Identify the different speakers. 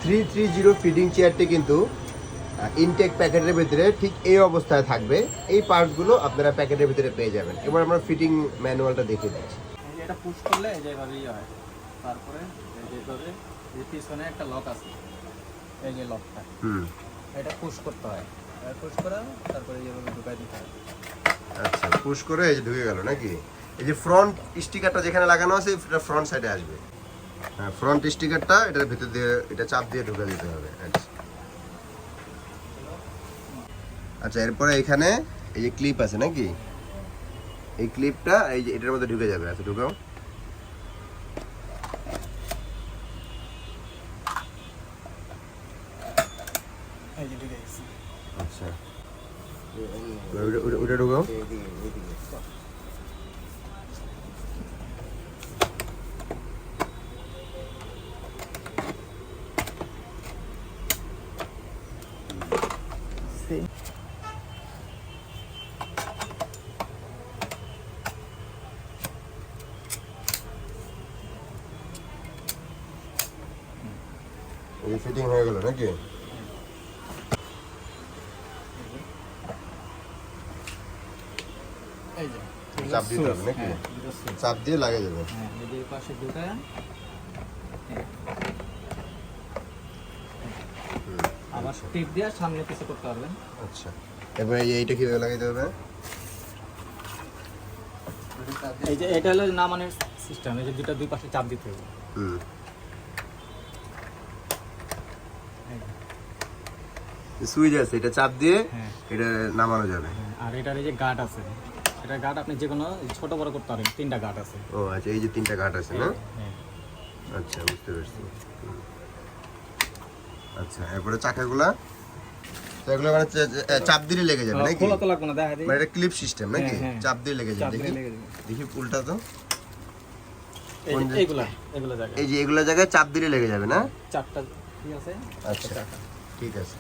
Speaker 1: 330 feeding চেয়ারটি কিন্তু intact প্যাকেটের ভিতরে ঠিক এই অবস্থায় থাকবে। এই পার্টসগুলো আপনারা প্যাকেটের ভিতরে পেয়ে যাবেন। এবার আমরা ফিটিং ম্যানুয়ালটা দেখিয়ে দিচ্ছি।
Speaker 2: এটা পুশ করলে এই যে এভাবেই হয়। তারপরে এই যে এভাবে এই পিছনে একটা লক আছে, এই যে লকটা এটা পুশ করতে হয়। পুশ করা তারপরে এইভাবে ঢুকাই দিতে হয়।
Speaker 1: আচ্ছা, পুশ করে এই যে ঢুকে গেল নাকি? এই যে ফ্রন্ট স্টিকারটা যেখানে লাগানো আছে এটা ফ্রন্ট সাইডে আসবে। হ্যাঁ, ফ্রন্ট স্টিকারটা এটার ভিতর দিয়ে এটা চাপ দিয়ে ঢুকে দিতে হবে। আচ্ছা, এরপরে এখানে এই যে ক্লিপ আছে নাকি, এই ক্লিপটা এই যে এটার মধ্যে ঢুকে যাবে। আচ্ছা, ঢুকাও।
Speaker 2: এই যে ঢুকে গেছে।
Speaker 1: আচ্ছা, ওটা ঢুকাও। এই ফিটিং হয়ে গেল নাকি?
Speaker 2: এই যে
Speaker 1: চাপ দিতে হবে নাকি? চাপ দিয়ে লাগিয়ে যাবে।
Speaker 2: হ্যাঁ, এই যে পাশে ঢুকায় আবার টিপ দিয়ে সামনে পিছে করতে পারবেন।
Speaker 1: আচ্ছা, এবার এইটা কিভাবে লাগাইতে হবে?
Speaker 2: এই যে এটা হলো নামানোর সিস্টেম। এই যে দুই পাশে চাপ দিতে হবে।
Speaker 1: সুইচ আছে, এটা চাপ দিয়ে এটা নামানো যাবে।
Speaker 2: আর এটার এই যে গার্ড আছে, এটা গার্ড আপনি যে কোনো ছোট বড় করতে পারেন। 3টা গার্ড আছে।
Speaker 1: ও আচ্ছা, এই যে 3টা ঘাট আছে না?
Speaker 2: হ্যাঁ।
Speaker 1: আচ্ছা, বুঝতে পারছি। আচ্ছা, এরপরে চাকাগুলা মানে চাপ দিলে লেগে যাবে নাকি?
Speaker 2: খোলা তো লাগবে না, দেখা দিই।
Speaker 1: মানে এটা ক্লিপ সিস্টেম নাকি? চাপ দিয়ে লেগে
Speaker 2: চাপ
Speaker 1: যাবে।
Speaker 2: দিলে লেগে যাবে।
Speaker 1: দেখি উল্টা তো।
Speaker 2: এইগুলা জায়গা
Speaker 1: এই যে এগুলা জায়গায় চাপ দিলে লেগে যাবে না?
Speaker 2: 4টা ঠিক আছে।
Speaker 1: আচ্ছা, ঠিক আছে।